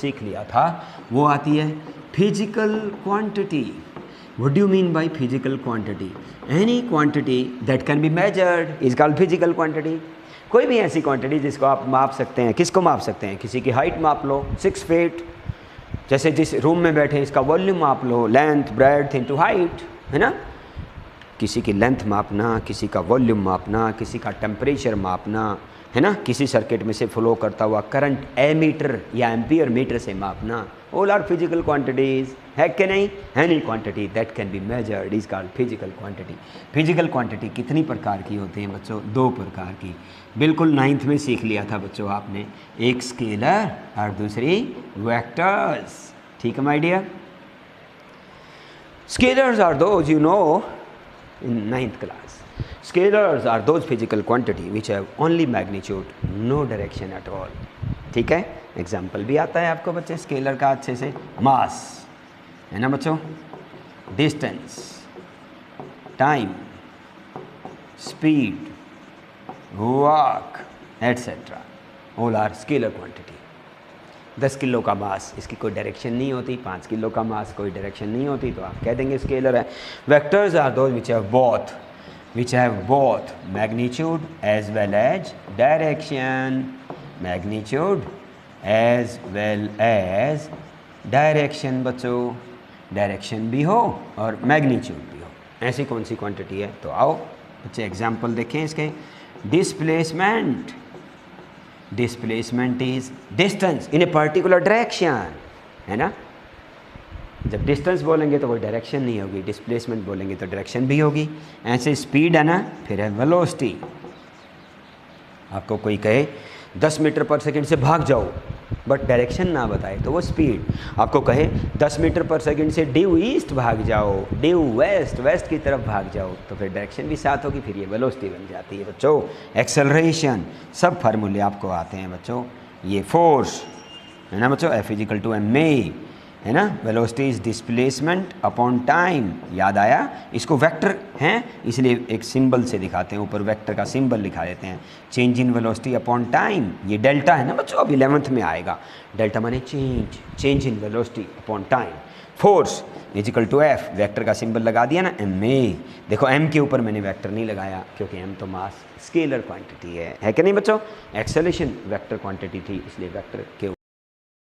सीख लिया था वो आती है physical quantity. What do you mean by physical quantity? Any quantity that can be measured is called physical quantity. कोई भी ऐसी क्वांटिटी जिसको आप माप सकते हैं। किसको माप सकते हैं? किसी की हाइट माप लो 6 फीट, जैसे जिस रूम में बैठे इसका वॉल्यूम माप लो, लेंथ ब्रेड्थ इनटू हाइट, है ना। किसी की लेंथ मापना, किसी का वॉल्यूम मापना, किसी का टेम्परेचर मापना, है ना, किसी सर्किट में से फ्लो करता हुआ करंट एमीटर या एम्पियर मीटर से मापना, ऑल आर फिजिकल क्वांटिटीज, है कि नहीं? Any quantity that can be measured is called physical quantity. Physical quantity कितनी प्रकार की होती हैं बच्चों? 2 प्रकार की। बिल्कुल 9th में सीख लिया था बच्चों आपने, एक स्केलर और दूसरी वेक्टर्स। ठीक है my dear? Scalars are those you know in 9th class. Scalars are those physical quantity which have only magnitude, no direction at all. ठीक है? एग्जाम्पल भी आता है आपको बच्चे स्केलर का अच्छे से। मास है ना बच्चों, distance, time, speed, walk etcetera, all are scalar quantity. 10 kilo का मास, इसकी कोई डायरेक्शन नहीं होती। 5 किलो का मास, कोई डायरेक्शन नहीं होती, तो आप कह देंगे स्केलर है। Vectors are those which have both magnitude as well as direction. Magnitude as well as direction बच्चों, डायरेक्शन भी हो और मैग्नीट्यूड भी हो। ऐसी कौन सी क्वांटिटी है? तो आओ बच्चे एग्जाम्पल देखें इसके। Displacement, displacement is distance in a particular direction, है ना। जब डिस्टेंस बोलेंगे तो कोई डायरेक्शन नहीं होगी, डिस्प्लेसमेंट बोलेंगे तो डायरेक्शन भी होगी। ऐसे स्पीड है ना, फिर है वेलोसिटी। आपको कोई कहे 10 मीटर पर सेकंड से भाग जाओ बट डायरेक्शन ना बताए तो वो स्पीड। आपको कहे 10 मीटर पर सेकंड से ड्यू ईस्ट भाग जाओ, ड्यू वेस्ट, वेस्ट की तरफ भाग जाओ, तो फिर डायरेक्शन भी साथ होगी, फिर ये वेलोसिटी बन जाती है बच्चों। एक्सेलरेशन, सब फार्मूले आपको आते हैं बच्चों। ये फोर्स है ना बच्चों, F is equal to ma, है ना। Velocity is displacement upon time, याद आया? इसको वेक्टर हैं इसलिए एक सिंबल से दिखाते हैं, ऊपर वेक्टर का सिंबल लिखा देते हैं। Change in velocity upon time, ये डेल्टा है ना बच्चों, अब 11th में आएगा। डेल्टा माने change in velocity upon time. Force is equal to F, vector का सिंबल लगा दिया ना, ma। देखो m के ऊपर मैंने वेक्टर नहीं लगाया क्योंकि m तो मास स्केलर क्वांटिटी है कि नहीं बच्चों? एक्सेलरेशन वेक्टर क्वांटिटी थी इसलिए वेक्टर के